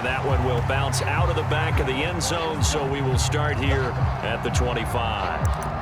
And that one will bounce out of the back of the end zone, so we will start here at the 25.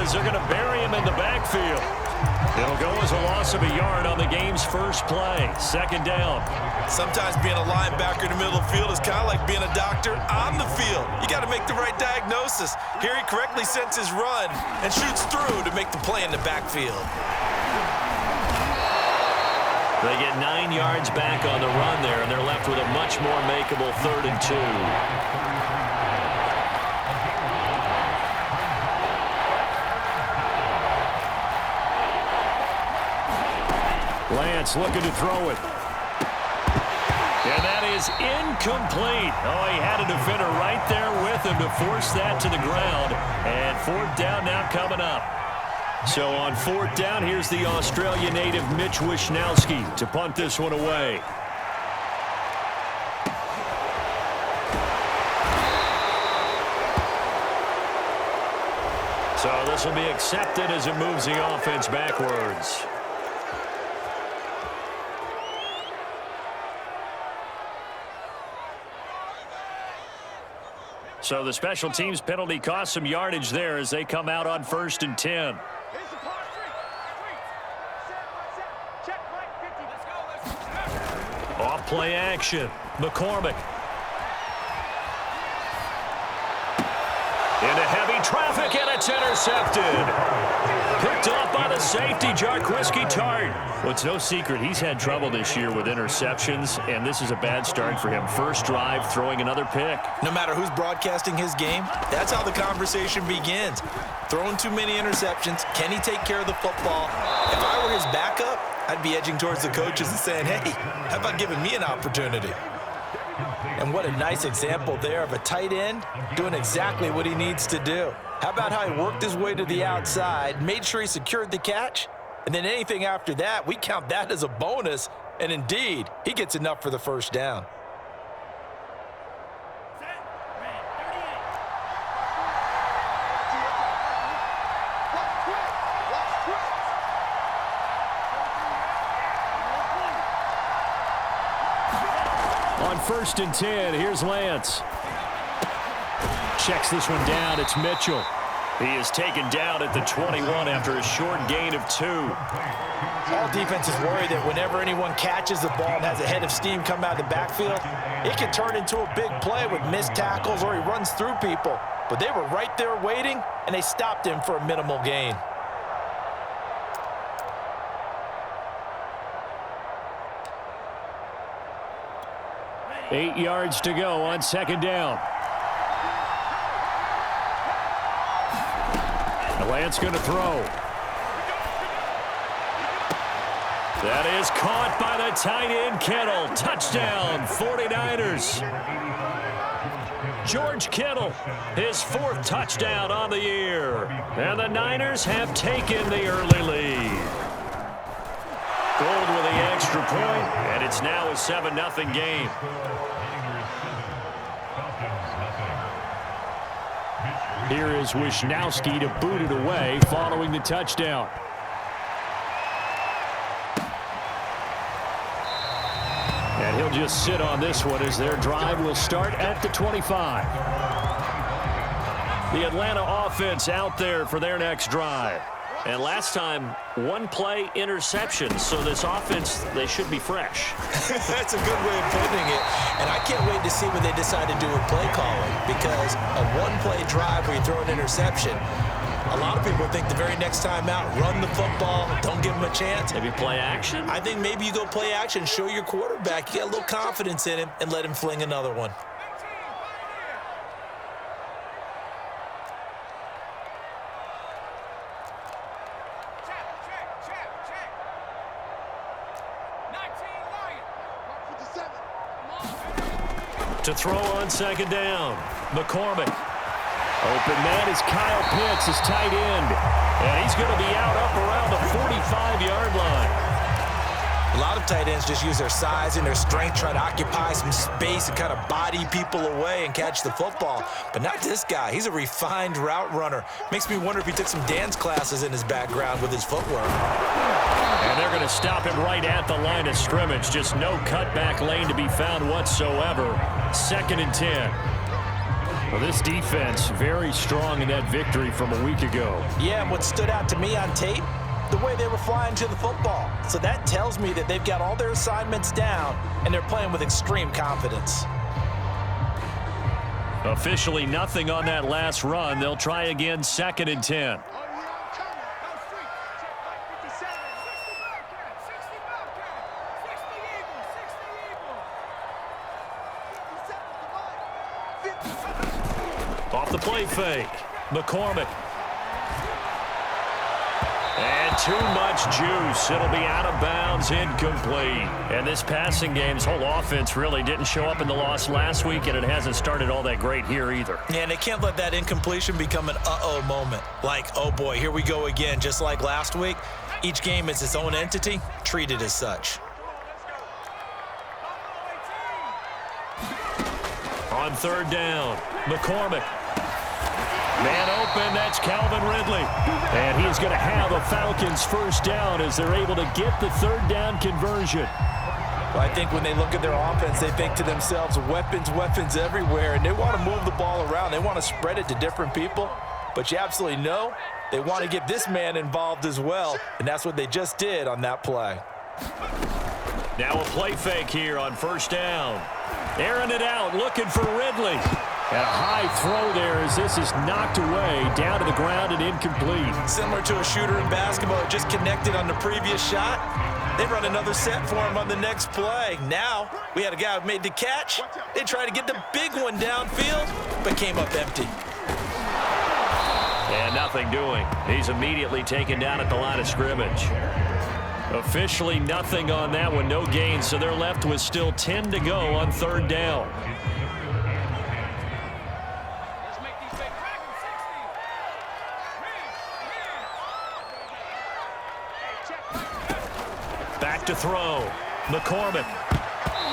They're going to bury him in the backfield. It'll go as a loss of a yard on the game's first play. Second down. Sometimes being a linebacker in the middle of the field is kind of like being a doctor on the field. You got to make the right diagnosis. Here he correctly sends his run and shoots through to make the play in the backfield. They get 9 yards back on the run there, and they're left with a much more makeable 3rd and 2. Lance looking to throw it. And that is incomplete. Oh, he had a defender right there with him to force that to the ground. And 4th down now coming up. So on 4th down, here's the Australia native Mitch Wishnowsky to punt this one away. So this will be accepted as it moves the offense backwards. So the special teams penalty cost some yardage there as they come out on 1st and 10. Off play action. McCormick. Into heavy traffic, and it's intercepted. Picked off by the safety, Jarquiski Tart. Well, it's no secret he's had trouble this year with interceptions, and this is a bad start for him. First drive, throwing another pick. No matter who's broadcasting his game, that's how the conversation begins. Throwing too many interceptions. Can he take care of the football? If I were his backup, I'd be edging towards the coaches and saying, hey, how about giving me an opportunity? And what a nice example there of a tight end doing exactly what he needs to do. How about how he worked his way to the outside, made sure he secured the catch, and then anything after that, we count that as a bonus, and indeed, he gets enough for the first down. On 1st and 10, here's Lance. Checks this one down. It's Mitchell. He is taken down at the 21 after a short gain of 2. All defenses worry that whenever anyone catches the ball and has a head of steam come out of the backfield, it can turn into a big play with missed tackles or he runs through people. But they were right there waiting, and they stopped him for a minimal gain. Eight yards to go on 2nd down. Lance going to throw. That is caught by the tight end, Kittle. Touchdown, 49ers. George Kittle, his 4th touchdown on the year. And the Niners have taken the early lead. Gold with the extra point, and it's now a 7-0 game. Here is Wishnowsky to boot it away following the touchdown. And he'll just sit on this one as their drive will start at the 25. The Atlanta offense out there for their next drive. And last time, 1-play interception, so this offense, they should be fresh. That's a good way of putting it. And I can't wait to see what they decide to do with play calling, because a 1-play drive where you throw an interception, a lot of people think the very next time out, run the football, don't give them a chance. Maybe play action? I think maybe you go play action, show your quarterback, you get a little confidence in him, and let him fling another one. To throw on 2nd down. McCormick. Open man is Kyle Pitts, his tight end. And he's going to be out up around the 45-yard line. A lot of tight ends just use their size and their strength, try to occupy some space and kind of body people away and catch the football. But not this guy. He's a refined route runner. Makes me wonder if he took some dance classes in his background with his footwork. And they're going to stop him right at the line of scrimmage. Just no cutback lane to be found whatsoever. 2nd and 10. Well, this defense very strong in that victory from a week ago. Yeah, and what stood out to me on tape, the way they were flying to the football. So that tells me that they've got all their assignments down and they're playing with extreme confidence. Officially nothing on that last run. They'll try again, 2nd and 10. Off the play fake, McCormick. And too much juice. It'll be out of bounds, incomplete. And this passing game's whole offense really didn't show up in the loss last week, and it hasn't started all that great here either. Yeah, and they can't let that incompletion become an uh-oh moment. Like, oh boy, here we go again, just like last week. Each game is its own entity, treated as such. On 3rd down, McCormick. Man open, that's Calvin Ridley. And he's going to have a Falcons 1st down as they're able to get the 3rd down conversion. Well, I think when they look at their offense, they think to themselves, weapons, weapons everywhere, and they want to move the ball around. They want to spread it to different people. But you absolutely know they want to get this man involved as well, and that's what they just did on that play. Now a play fake here on 1st down. Airing it out, looking for Ridley. And a high throw there as this is knocked away, down to the ground and incomplete. Similar to a shooter in basketball, just connected on the previous shot. They run another set for him on the next play. Now, we had a guy who made the catch. They tried to get the big one downfield, but came up empty. And nothing doing. He's immediately taken down at the line of scrimmage. Officially nothing on that one, no gain, so they're left with still 10 to go on 3rd down. Back to throw, McCormick.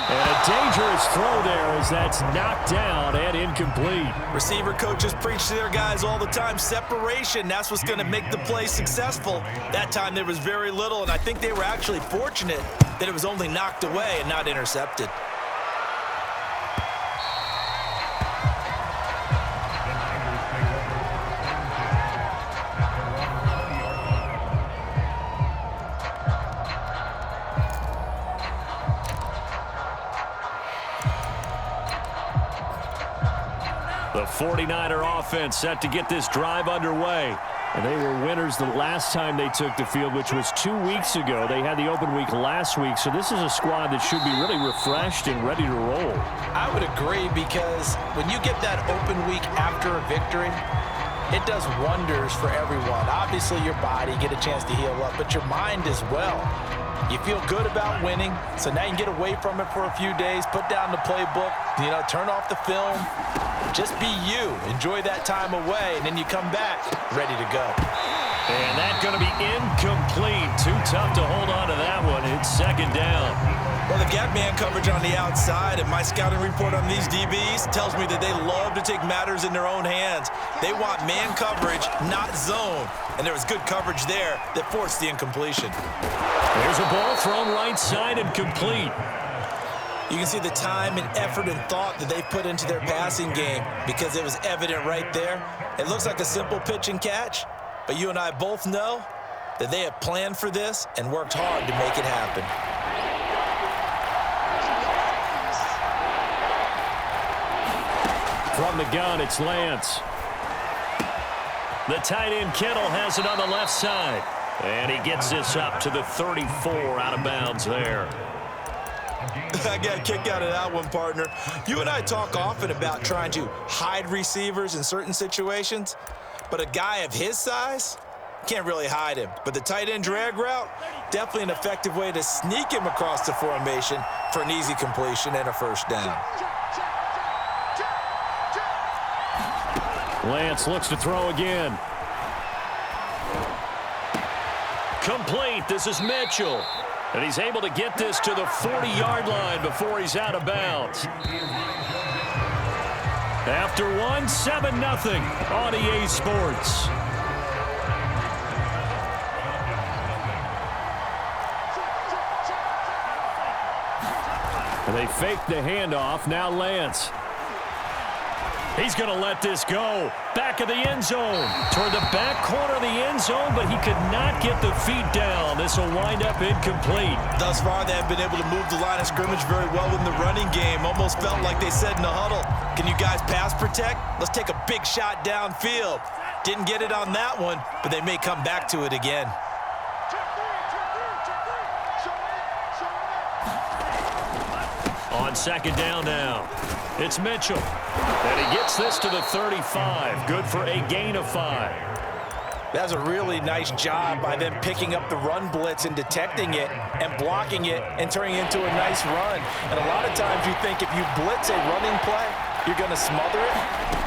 And a dangerous throw there as that's knocked down and incomplete. Receiver coaches preach to their guys all the time, separation, that's what's going to make the play successful. That time there was very little, and I think they were actually fortunate that it was only knocked away and not intercepted. The 49er offense set to get this drive underway. And they were winners the last time they took the field, which was 2 weeks ago. They had the open week last week, so this is a squad that should be really refreshed and ready to roll. I would agree, because when you get that open week after a victory, it does wonders for everyone. Obviously, your body, get a chance to heal up, but your mind as well. You feel good about winning, so now you can get away from it for a few days, put down the playbook, turn off the film. Just be you. Enjoy that time away, and then you come back ready to go. And that's going to be incomplete. Too tough to hold on to that one. It's 2nd down. Well, they've got man coverage on the outside, and my scouting report on these DBs tells me that they love to take matters in their own hands. They want man coverage, not zone. And there was good coverage there that forced the incompletion. There's a ball thrown right side and complete. You can see the time and effort and thought that they put into their passing game, because it was evident right there. It looks like a simple pitch and catch, but you and I both know that they have planned for this and worked hard to make it happen. From the gun, it's Lance. The tight end Kittle has it on the left side. And he gets this up to the 34, out of bounds there. I got a kick out of that one, partner. You and I talk often about trying to hide receivers in certain situations, but a guy of his size can't really hide him. But the tight end drag route, definitely an effective way to sneak him across the formation for an easy completion and a 1st down. Lance looks to throw again. Complete. This is Mitchell. And he's able to get this to the 40-yard line before he's out of bounds. After one, 7-0 on EA Sports. And they fake the handoff. Now Lance. He's going to let this go. Back of the end zone. Toward the back corner of the end zone, but he could not get the feet down. This will wind up incomplete. Thus far, they have been able to move the line of scrimmage very well in the running game. Almost felt like they said in the huddle, can you guys pass protect? Let's take a big shot downfield. Didn't get it on that one, but they may come back to it again. On second down now, it's Mitchell. And he gets this to the 35. Good for a gain of 5. That's a really nice job by them picking up the run blitz and detecting it and blocking it and turning it into a nice run. And a lot of times you think if you blitz a running play, you're going to smother it.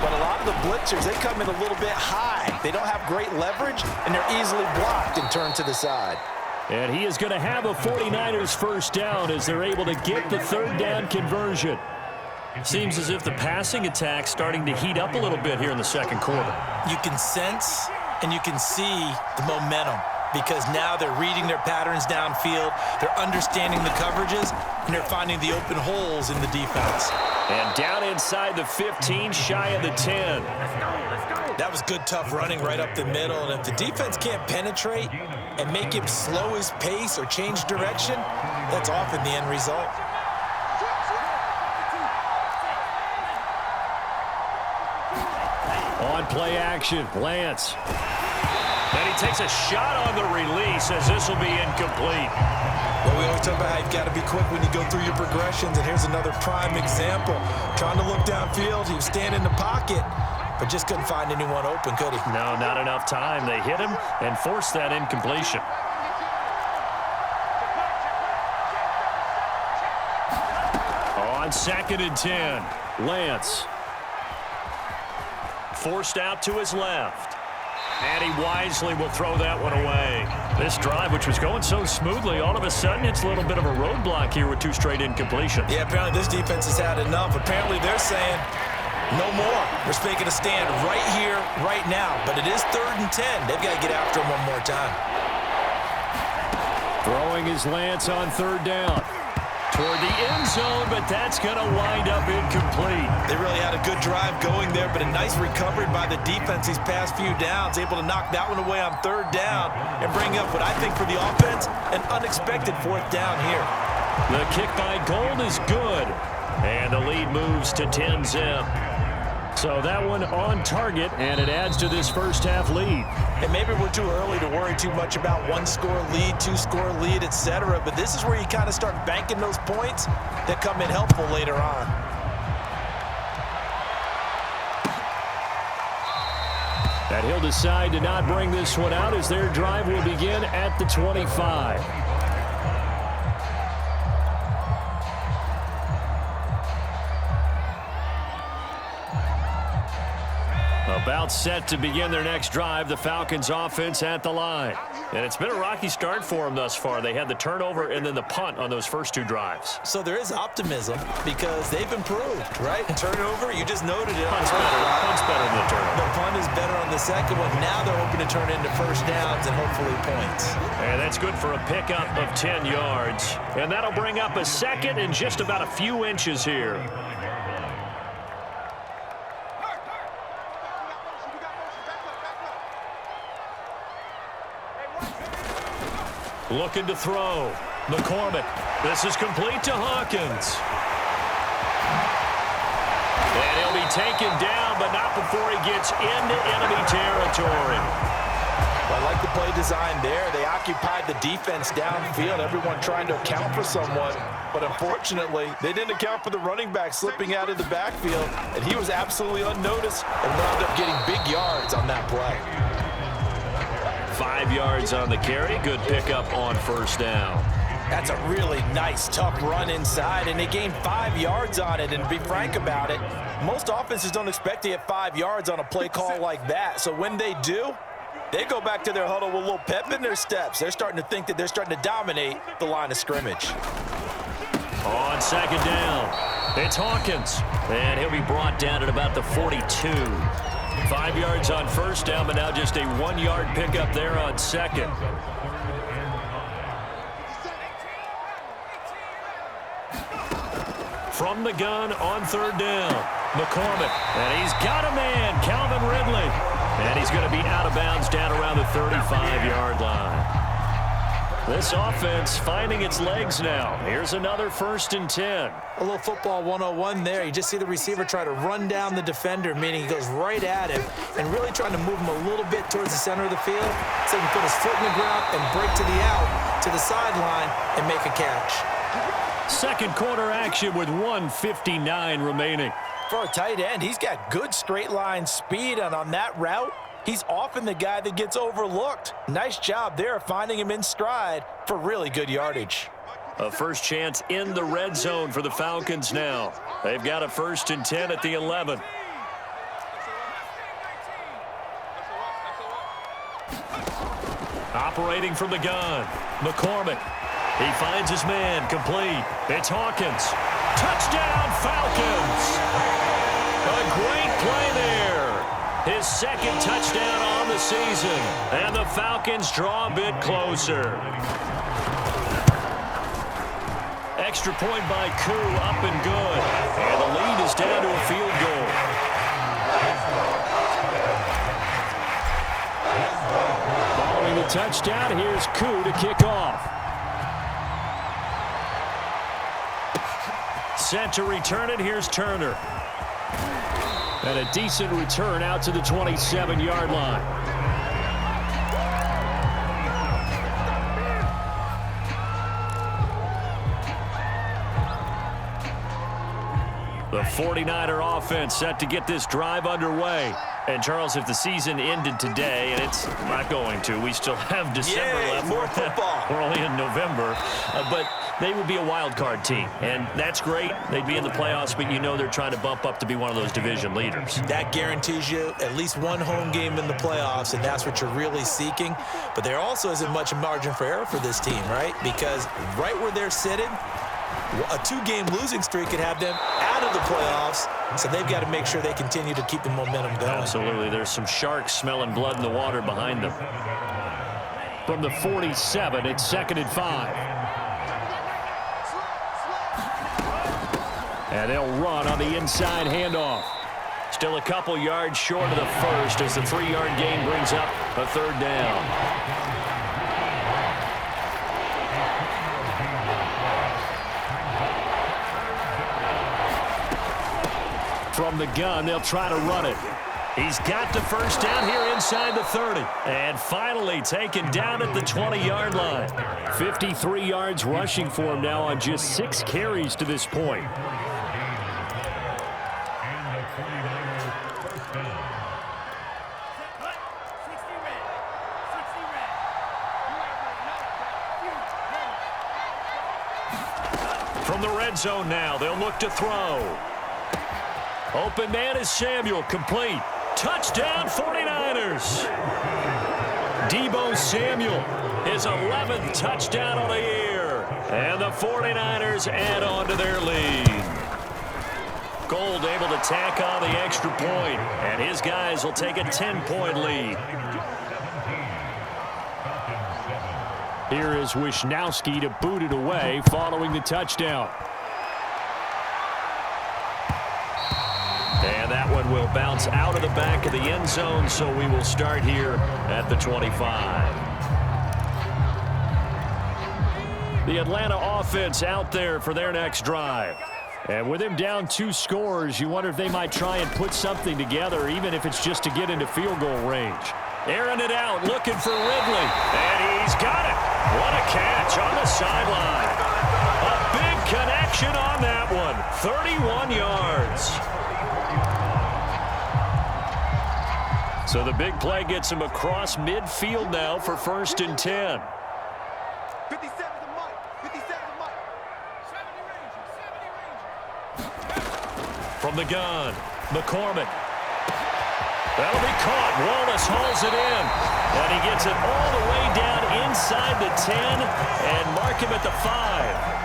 But a lot of the blitzers, they come in a little bit high. They don't have great leverage, and they're easily blocked and turned to the side. And he is going to have a 49ers first down as they're able to get the third down conversion. Seems as if the passing attack's starting to heat up a little bit here in the second quarter. You can sense and you can see the momentum because now they're reading their patterns downfield, they're understanding the coverages, and they're finding the open holes in the defense. And down inside the 15, shy of the 10. That was good, tough running right up the middle, and if the defense can't penetrate and make him slow his pace or change direction, that's often the end result. On play action, Lance. And he takes a shot on the release as this will be incomplete. Well, we always talk about how you've got to be quick when you go through your progressions, and here's another prime example. Trying to look downfield, he was standing in the pocket, but just couldn't find anyone open, could he? No, not enough time. They hit him and forced that incompletion. On second and 10, Lance. Forced out to his left. And he wisely will throw that one away. This drive, which was going so smoothly, all of a sudden it's a little bit of a roadblock here with 2 straight incompletions. Yeah, apparently this defense has had enough. Apparently they're saying, no more. We're making a stand right here, right now. But it is 3rd and 10. They've got to get after him one more time. Throwing his Lance on 3rd down. Toward the end zone, but that's going to wind up incomplete. They really had a good drive going there, but a nice recovery by the defense these past few downs, able to knock that one away on 3rd down and bring up what I think for the offense, an unexpected 4th down here. The kick by Gold is good, and the lead moves to 10-zip. So that one on target, and it adds to this first half lead. And maybe we're too early to worry too much about 1-score lead, 2-score lead, etc. But this is where you kind of start banking those points that come in helpful later on. And he'll decide to not bring this one out as their drive will begin at the 25. About set to begin their next drive, the Falcons offense at the line. And it's been a rocky start for them thus far. They had the turnover and then the punt on those first 2 drives. So there is optimism because they've improved, right? Turnover, you just noted it. Punt's better than the turnover. The punt is better on the second one. Now they're hoping to turn into first downs and hopefully points. And that's good for a pickup of 10 yards. And that'll bring up a second and just about a few inches here. Looking to throw. McCormick. This is complete to Hawkins. And he'll be taken down, but not before he gets into enemy territory. Well, I like the play design there. They occupied the defense downfield, everyone trying to account for someone. But unfortunately, they didn't account for the running back slipping out of the backfield, and he was absolutely unnoticed and wound up getting big yards on that play. 5 yards on the carry. Good pickup on first down. That's a really nice, tough run inside, and they gained 5 yards on it. And to be frank about it, most offenses don't expect to get 5 yards on a play call like that. So when they do, they go back to their huddle with a little pep in their steps. They're starting to think that they're starting to dominate the line of scrimmage. On second down, it's Hawkins, and he'll be brought down at about the 42. 5 yards on first down, but now just a 1-yard pickup there on second. From the gun on third down, McCormick, and he's got a man, Calvin Ridley, and he's going to be out of bounds down around the 35-yard line. This offense finding its legs now. Here's another 1st and 10. A little football 101 there. You just see the receiver try to run down the defender, meaning he goes right at him and really trying to move him a little bit towards the center of the field so he can put his foot in the ground and break to the out, to the sideline, and make a catch. Second quarter action with 1:59 remaining. For a tight end, he's got good straight line speed, and on that route, he's often the guy that gets overlooked. Nice job there finding him in stride for really good yardage. A first chance in the red zone for the Falcons now. They've got a 1st and 10 at the 11. Operating from the gun, McCormick. He finds his man, complete. It's Hawkins. Touchdown, Falcons! A great play there. His second touchdown on the season. And the Falcons draw a bit closer. Extra point by Koo, up and good. And the lead is down to a field goal. Following the touchdown, here's Koo to kick off. Set to return it, here's Turner. And a decent return out to the 27-yard line. The 49er offense set to get this drive underway. And, Charles, if the season ended today, and it's not going to, we still have December left. More football. We're only in November. But they would be a wild card team, and that's great. They'd be in the playoffs, but you know they're trying to bump up to be one of those division leaders. That guarantees you at least one home game in the playoffs, and that's what you're really seeking. But there also isn't much margin for error for this team, right? Because right where they're sitting, a 2-game losing streak could have them out of the playoffs, so they've got to make sure they continue to keep the momentum going. Absolutely. There's some sharks smelling blood in the water behind them. From the 47, it's 2nd and 5. And they'll run on the inside handoff. Still a couple yards short of the first as the 3-yard gain brings up a 3rd down. From the gun, they'll try to run it. He's got the first down here inside the 30. And finally taken down at the 20-yard line. 53 yards rushing for him now on just 6 carries to this point. From the red zone now, they'll look to throw. Open man is Samuel, complete. Touchdown, 49ers. Deebo Samuel, his 11th touchdown on the year. And the 49ers add on to their lead. Gold able to tack on the extra point, and his guys will take a 10-point lead. Here is Wisnowski to boot it away following the touchdown. And that one will bounce out of the back of the end zone, so we will start here at the 25. The Atlanta offense out there for their next drive. And with him down 2 scores, you wonder if they might try and put something together, even if it's just to get into field goal range. Airing it out, looking for Ridley. And he's got it. What a catch on the sideline. A big connection on that one. 31 yards. So the big play gets him across midfield now for 1st and 10. 57 to Mike. 57. From the gun, McCormick. That'll be caught. Wallace hauls it in. And he gets it all the way down inside the 10 and mark him at the 5.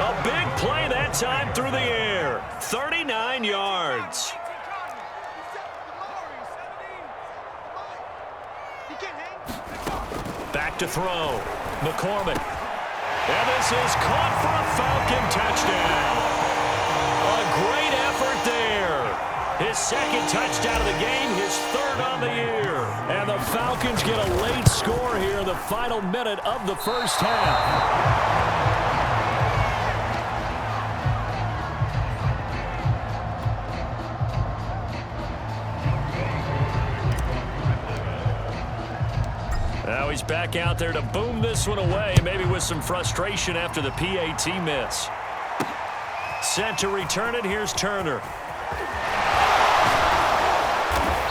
A big play that time through the air. 39 yards. Back to throw. McCormick. And this is caught for a Falcon touchdown. A great effort there. His second touchdown of the game, his third on the year. And the Falcons get a late score here in the final minute of the first half. Now he's back out there to boom this one away, maybe with some frustration after the PAT miss. Set to return it, here's Turner.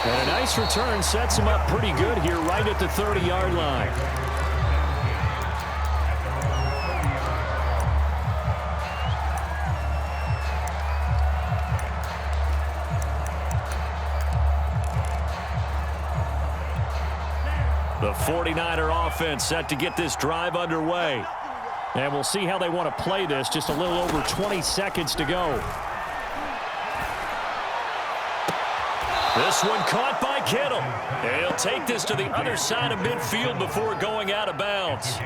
And a nice return sets him up pretty good here right at the 30-yard line. The 49er offense set to get this drive underway. And we'll see how they want to play this. Just a little over 20 seconds to go. This one caught by Kittle. And he'll take this to the other side of midfield before going out of bounds.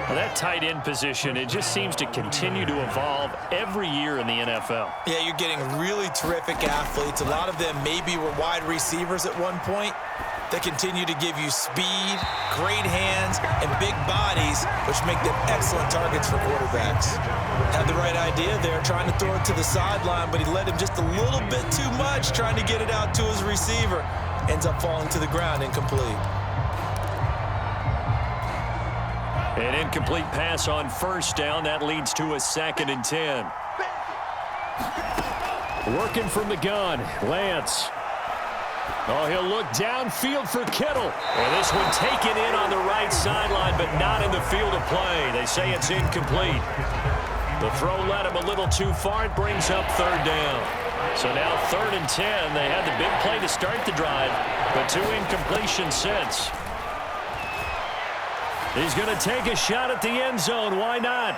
Well, that tight end position, it just seems to continue to evolve every year in the NFL. Yeah, you're getting really terrific athletes. A lot of them maybe were wide receivers at one point. They continue to give you speed, great hands, and big bodies, which make them excellent targets for quarterbacks. Had the right idea there, trying to throw it to the sideline, but he led him just a little bit too much, trying to get it out to his receiver. Ends up falling to the ground, incomplete. An incomplete pass on first down. That leads to a 2nd and 10. Working from the gun, Lance. Oh, he'll look downfield for Kittle. And this one taken in on the right sideline, but not in the field of play. They say it's incomplete. The throw led him a little too far. It brings up 3rd down. So now 3rd and 10. They had the big play to start the drive, but 2 incompletions since. He's going to take a shot at the end zone. Why not?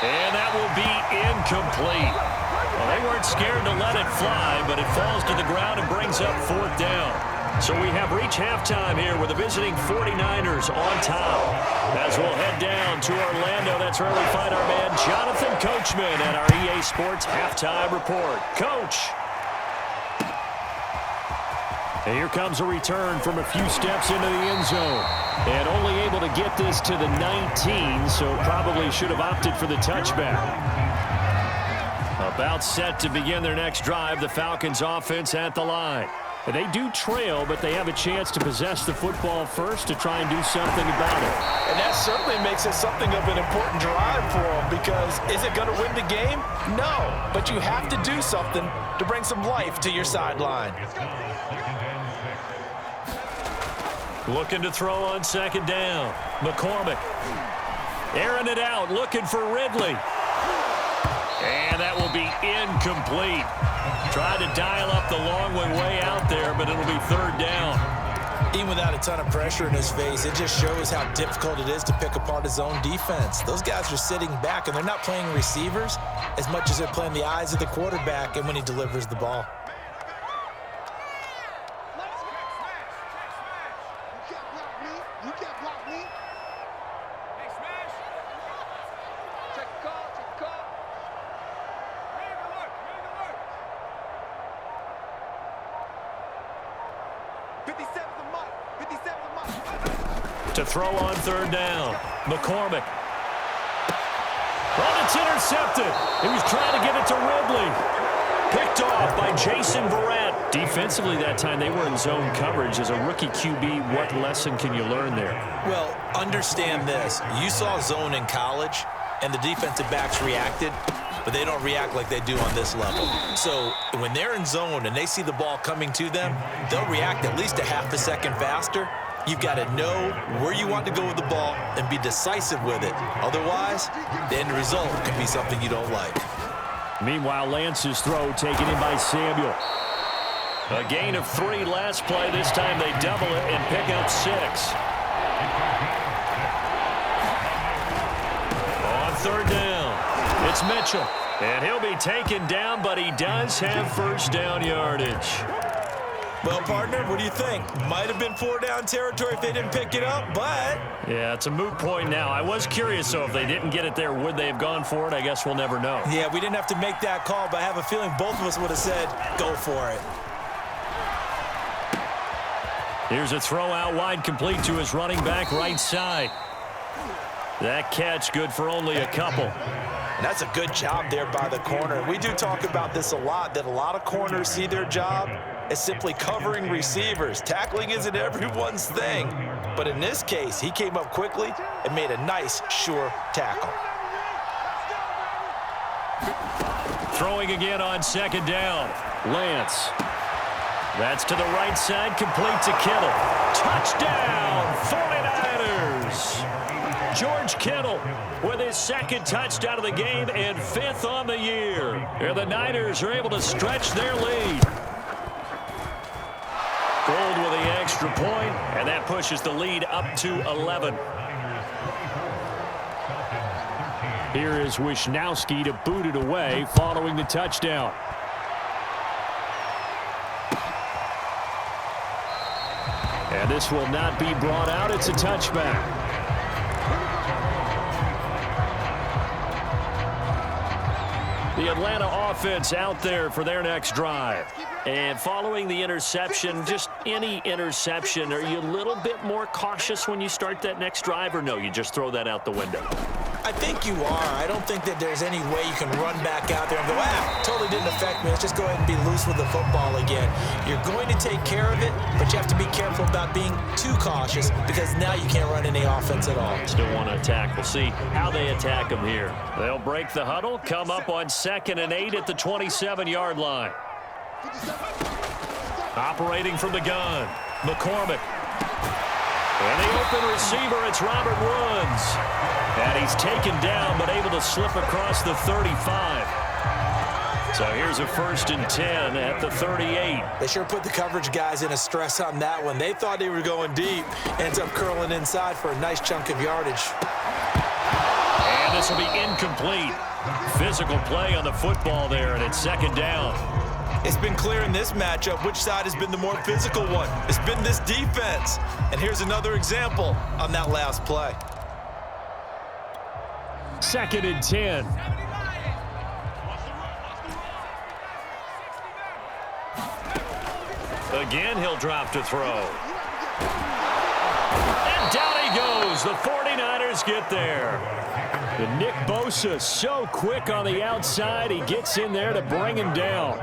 And that will be incomplete. Well, they weren't scared to let it fly, but it falls to the ground and brings up 4th down. So we have reached halftime here with the visiting 49ers on top. As we'll head down to Orlando, that's where we find our man Jonathan Coachman at our EA Sports Halftime Report. Coach. And here comes a return from a few steps into the end zone. And only able to get this to the 19, so probably should have opted for the touchback. About set to begin their next drive, the Falcons offense at the line. They do trail, but they have a chance to possess the football first to try and do something about it. And that certainly makes it something of an important drive for them, because is it going to win the game? No, but you have to do something to bring some life to your sideline. Looking to throw on 2nd down. McCormick. Airing it out, looking for Ridley. And that will be incomplete. Tried to dial up the long one way out there, but it'll be 3rd down. Even without a ton of pressure in his face, it just shows how difficult it is to pick apart his own defense. Those guys are sitting back, and they're not playing receivers as much as they're playing the eyes of the quarterback and when he delivers the ball. To throw on 3rd down. McCormick. Well, it's intercepted. He was trying to get it to Ridley. Picked off by Jason Verrett. Defensively that time, they were in zone coverage. As a rookie QB, what lesson can you learn there? Well, understand this. You saw zone in college, and the defensive backs reacted, but they don't react like they do on this level. So when they're in zone and they see the ball coming to them, they'll react at least a half a second faster. You've got to know where you want to go with the ball and be decisive with it. Otherwise, the end result can be something you don't like. Meanwhile, Lance's throw taken in by Samuel. A gain of 3 last play. This time they double it and pick up 6. On 3rd down, it's Mitchell. And he'll be taken down, but he does have first down yardage. Well, partner, what do you think? Might have been 4-down territory if they didn't pick it up, but... Yeah, it's a moot point now. I was curious, though, if they didn't get it there, would they have gone for it? I guess we'll never know. Yeah, we didn't have to make that call, but I have a feeling both of us would have said, go for it. Here's a throw out wide, complete to his running back right side. That catch good for only a couple. And that's a good job there by the corner. We do talk about this a lot, that a lot of corners see their job as simply covering receivers. Tackling isn't everyone's thing. But in this case, he came up quickly and made a nice, sure tackle. Throwing again on 2nd down. Lance. That's to the right side, complete to Kittle. Touchdown, 49ers! George Kittle with his 2nd touchdown of the game and 5th on the year. And the Niners are able to stretch their lead. Gold with the extra point, and that pushes the lead up to 11. Here is Wisnowski to boot it away following the touchdown. And this will not be brought out. It's a touchback. The Atlanta offense out there for their next drive. And following the interception, just any interception, are you a little bit more cautious when you start that next drive, or no, you just throw that out the window? I think you are. I don't think that there's any way you can run back out there and go, totally didn't affect me. Let's just go ahead and be loose with the football again. You're going to take care of it, but you have to be careful about being too cautious because now you can't run any offense at all. Still want to attack. We'll see how they attack them here. They'll break the huddle, come up on 2nd and 8 at the 27-yard line. Operating from the gun, McCormick. And the open receiver, it's Robert Woods. And he's taken down, but able to slip across the 35. So here's a 1st and 10 at the 38. They sure put the coverage guys in a stress on that one. They thought they were going deep. Ends up curling inside for a nice chunk of yardage. And this will be incomplete. Physical play on the football there, and it's 2nd down. It's been clear in this matchup which side has been the more physical one. It's been this defense. And here's another example on that last play. 2nd and 10. Again, he'll drop to throw. And down he goes. The 49ers get there. And Nick Bosa so quick on the outside. He gets in there to bring him down.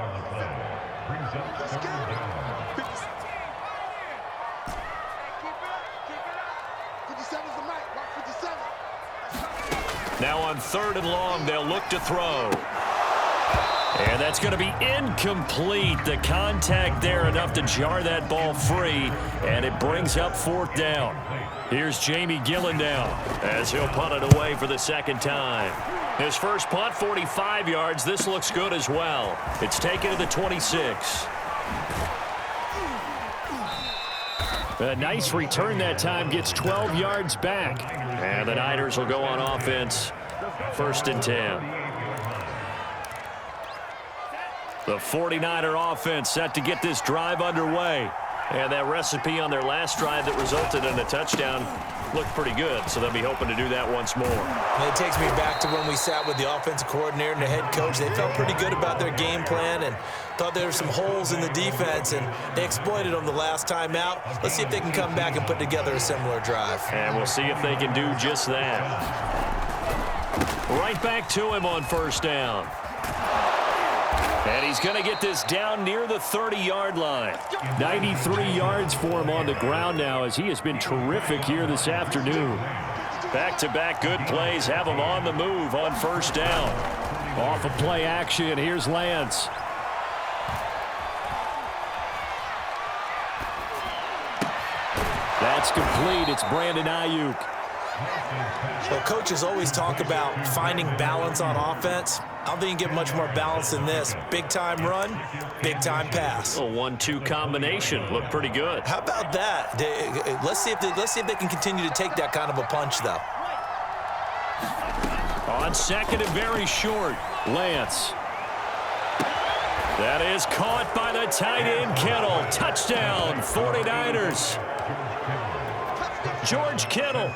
Now on 3rd and long, they'll look to throw. And that's going to be incomplete. The contact there enough to jar that ball free, and it brings up 4th down. Here's Jamie Gillen now as he'll punt it away for the 2nd time. His first punt, 45 yards. This looks good as well. It's taken to the 26. A nice return that time, gets 12 yards back. And the Niners will go on offense, 1st and 10. The 49er offense set to get this drive underway. And that recipe on their last drive that resulted in a touchdown looked pretty good, so they'll be hoping to do that once more. And it takes me back to when we sat with the offensive coordinator and the head coach. They felt pretty good about their game plan and thought there were some holes in the defense, and they exploited them the last time out. Let's see if they can come back and put together a similar drive. And we'll see if they can do just that. Right back to him on 1st down. And he's going to get this down near the 30-yard line. 93 yards for him on the ground now as he has been terrific here this afternoon. Back-to-back good plays have him on the move on 1st down. Off of play action, here's Lance. That's complete. It's Brandon Ayuk. Well, coaches always talk about finding balance on offense. I don't think you can get much more balance than this. Big-time run, big-time pass. A 1-2 combination. Looked pretty good. How about that? Let's see if they can continue to take that kind of a punch, though. On second and very short, Lance. That is caught by the tight end, Kittle. Touchdown, 49ers. George Kittle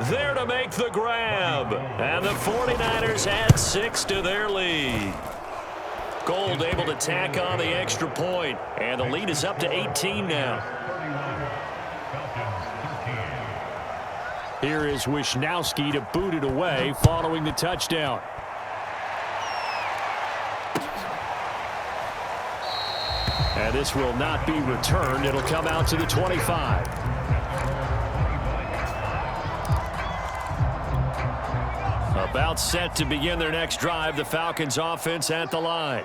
there to make the grab. And the 49ers add 6 to their lead. Gold able to tack on the extra point. And the lead is up to 18 now. Here is Wisnowski to boot it away following the touchdown. And this will not be returned. It'll come out to the 25. About set to begin their next drive. The Falcons offense at the line.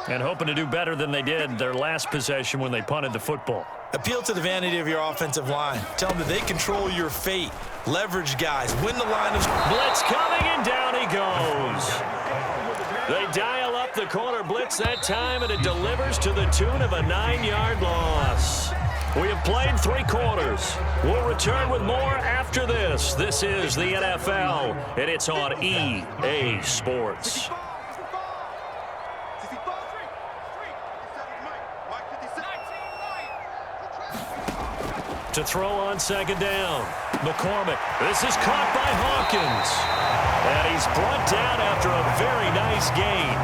And hoping to do better than they did their last possession when they punted the football. Appeal to the vanity of your offensive line. Tell them that they control your fate. Leverage guys. Win the line of... Blitz coming, and down he goes. They dial up the corner blitz that time, and it delivers to the tune of a 9-yard loss. We have played 3 quarters. We'll return with more after this. This is the NFL, and it's on EA Sports. To throw on second down. McCormick. This is caught by Hawkins. And he's brought down after a very nice gain.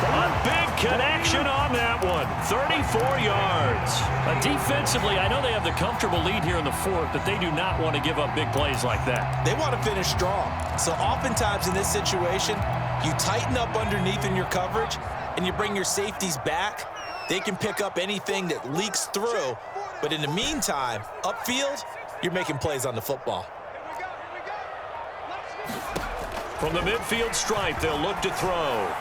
A big connection on that one. 34 yards. Defensively, I know they have the comfortable lead here in the fourth, but they do not want to give up big plays like that. They want to finish strong. So oftentimes in this situation, you tighten up underneath in your coverage, and you bring your safeties back. They can pick up anything that leaks through. But in the meantime, upfield, you're making plays on the football. From the midfield stripe, they'll look to throw.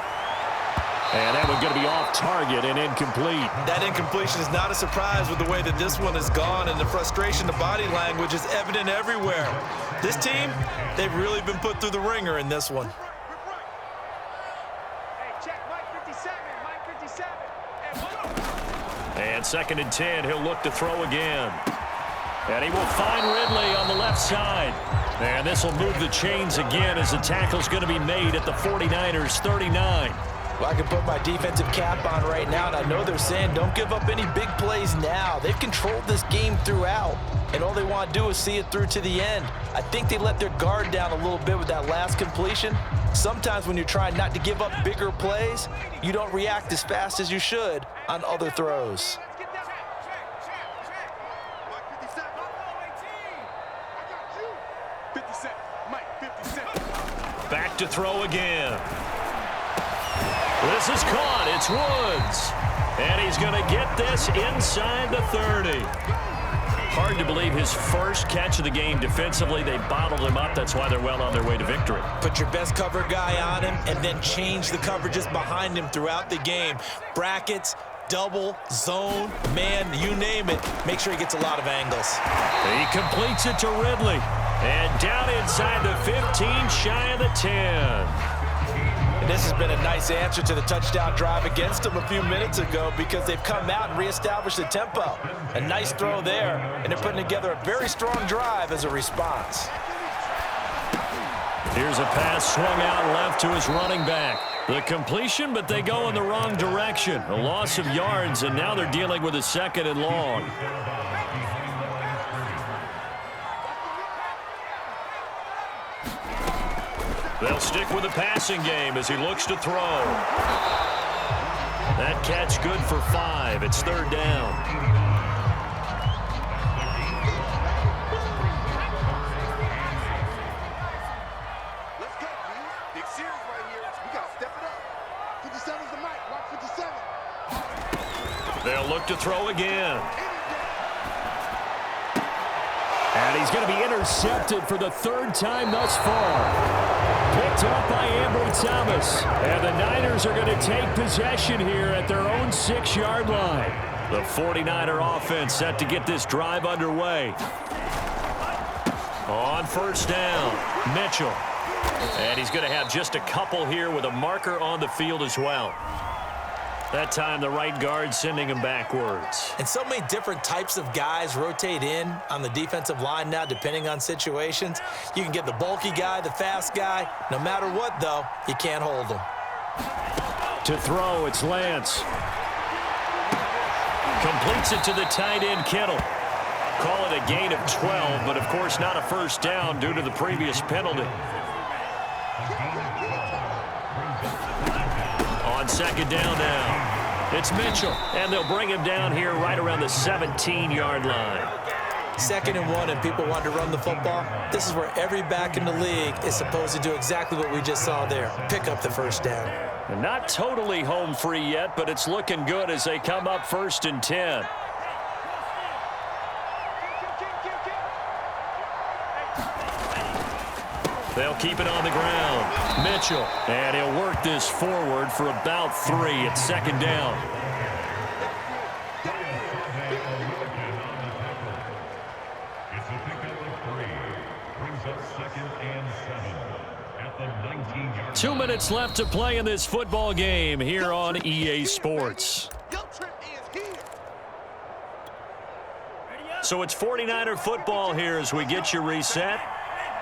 And that one's going to be off target and incomplete. That incompletion is not a surprise with the way that this one has gone, and the frustration, the body language is evident everywhere. This team, they've really been put through the ringer in this one. And second and 10, he'll look to throw again. And he will find Ridley on the left side. And this will move the chains again as the tackle's going to be made at the 49ers 39. Well, I can put my defensive cap on right now, and I know they're saying don't give up any big plays now. They've controlled this game throughout, and all they want to do is see it through to the end. I think they let their guard down a little bit with that last completion. Sometimes when you're trying not to give up bigger plays, you don't react as fast as you should on other throws. Back to throw again. This is caught. It's Woods. And he's going to get this inside the 30. Hard to believe his first catch of the game defensively. They bottled him up. That's why they're well on their way to victory. Put your best cover guy on him and then change the coverages behind him throughout the game. Brackets, double, zone, man, you name it. Make sure he gets a lot of angles. He completes it to Ridley. And down inside the 15, shy of the 10. And this has been a nice answer to the touchdown drive against them a few minutes ago because they've come out and reestablished the tempo. A nice throw there, and they're putting together a very strong drive as a response. Here's a pass swung out left to his running back. The completion, but they go in the wrong direction. A loss of yards, and now they're dealing with a second and long. They'll stick with the passing game as he looks to throw. That catch good for 5. It's third down. Let's go, man. Big series right here. We got to step it up. 57's the mic. Watch 57. They'll look to throw again. And he's going to be intercepted for the 3rd time thus far. Picked up by Ambry Thomas. And the Niners are going to take possession here at their own 6-yard line. The 49er offense set to get this drive underway. On first down, Mitchell. And he's going to have just a couple here with a marker on the field as well. That time the right guard sending him backwards. And so many different types of guys rotate in on the defensive line now depending on situations. You can get the bulky guy, the fast guy. No matter what, though, you can't hold him. To throw, it's Lance. Completes it to the tight end, Kittle. Call it a gain of 12, but of course not a first down due to the previous penalty. On second down now, it's Mitchell, and they'll bring him down here right around the 17-yard line. 2nd and 1, and people want to run the football. This is where every back in the league is supposed to do exactly what we just saw there, pick up the first down. And not totally home free yet, but it's looking good as they come up 1st and 10. They'll keep it on the ground. Mitchell, and he'll work this forward for about 3 at 2nd down. It's a pickup of 3. Brings up 2nd and 7 at the 19-yard 2 minutes left to play in this football game here on EA Sports. So it's 49er football here as we get you reset.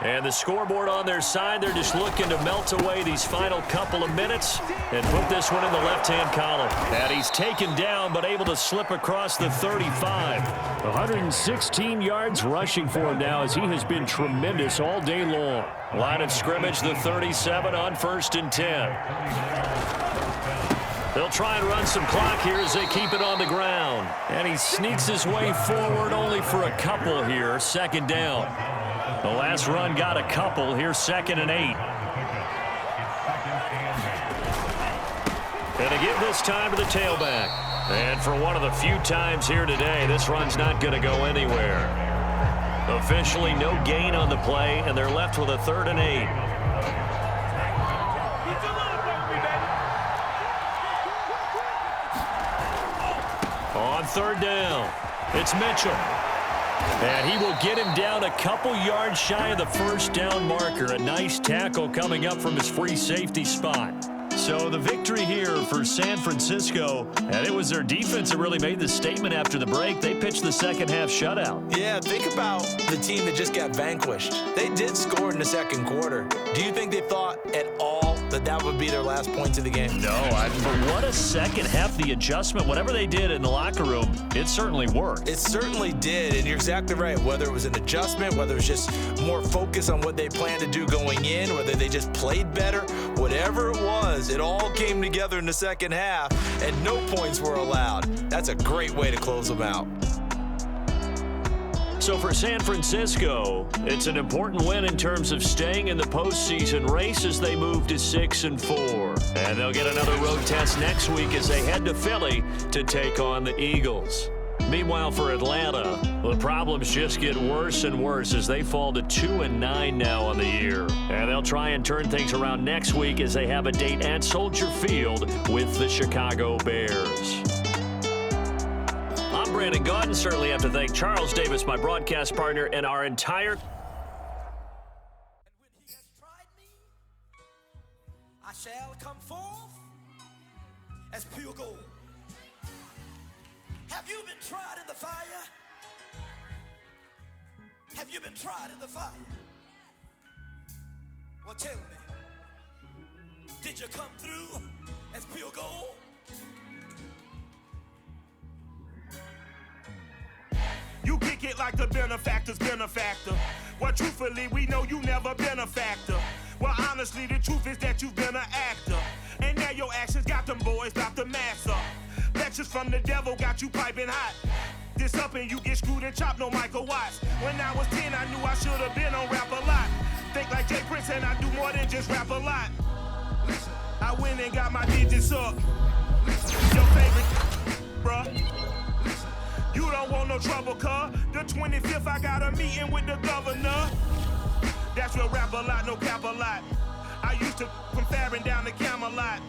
And the scoreboard on their side, they're just looking to melt away these final couple of minutes and put this one in the left-hand column. And he's taken down but able to slip across the 35. 116 yards rushing for him now as he has been tremendous all day long. Line of scrimmage, the 37 on 1st and 10. They'll try and run some clock here as they keep it on the ground. And he sneaks his way forward only for a couple here, 2nd down. The last run got a couple. Here's 2nd and 8. And again this time to the tailback. And for one of the few times here today, this run's not going to go anywhere. Officially no gain on the play, and they're left with a 3rd and 8. On 3rd down, it's Mitchell. And he will get him down a couple yards shy of the first down marker. A nice tackle coming up from his free safety spot. So the victory here for San Francisco, and it was their defense that really made the statement after the break. They pitched the second half shutout. Yeah, think about the team that just got vanquished. They did score in the 2nd quarter. Do you think they thought at all that that would be their last points of the game? No, but what a second half. The adjustment, whatever they did in the locker room, it certainly worked. It certainly did, and you're exactly right. Whether it was an adjustment, whether it was just more focus on what they planned to do going in, whether they just played better, whatever it was, it all came together in the 2nd half, and no points were allowed. That's a great way to close them out. So for San Francisco, it's an important win in terms of staying in the postseason race as they move to 6-4. And they'll get another road test next week as they head to Philly to take on the Eagles. Meanwhile, for Atlanta, the problems just get worse and worse as they fall to 2-9 now on the year. And they'll try and turn things around next week as they have a date at Soldier Field with the Chicago Bears. I'm Brandon Gaudin. Certainly have to thank Charles Davis, my broadcast partner, and our entire... And when he has tried me, I shall come forth as pure gold. Have you been tried in the fire? Have you been tried in the fire? Well, tell me, did you come through as pure gold? You kick it like the benefactor's benefactor. Well, truthfully, we know you never been a factor. Well, honestly, the truth is that you've been an actor. And now your actions got them boys about to mass up. Lectures from the devil got you piping hot. This up and you get screwed and chopped, no Michael Watts. When I was 10, I knew I should have been on rap a lot. Think like Jay Prince and I do more than just rap a lot. I went and got my digits up. Your favorite, bruh. You don't want no trouble, cuz. The 25th, I got a meeting with the governor. That's real rap a lot, no cap a lot. I used to from Farron down to Camelot.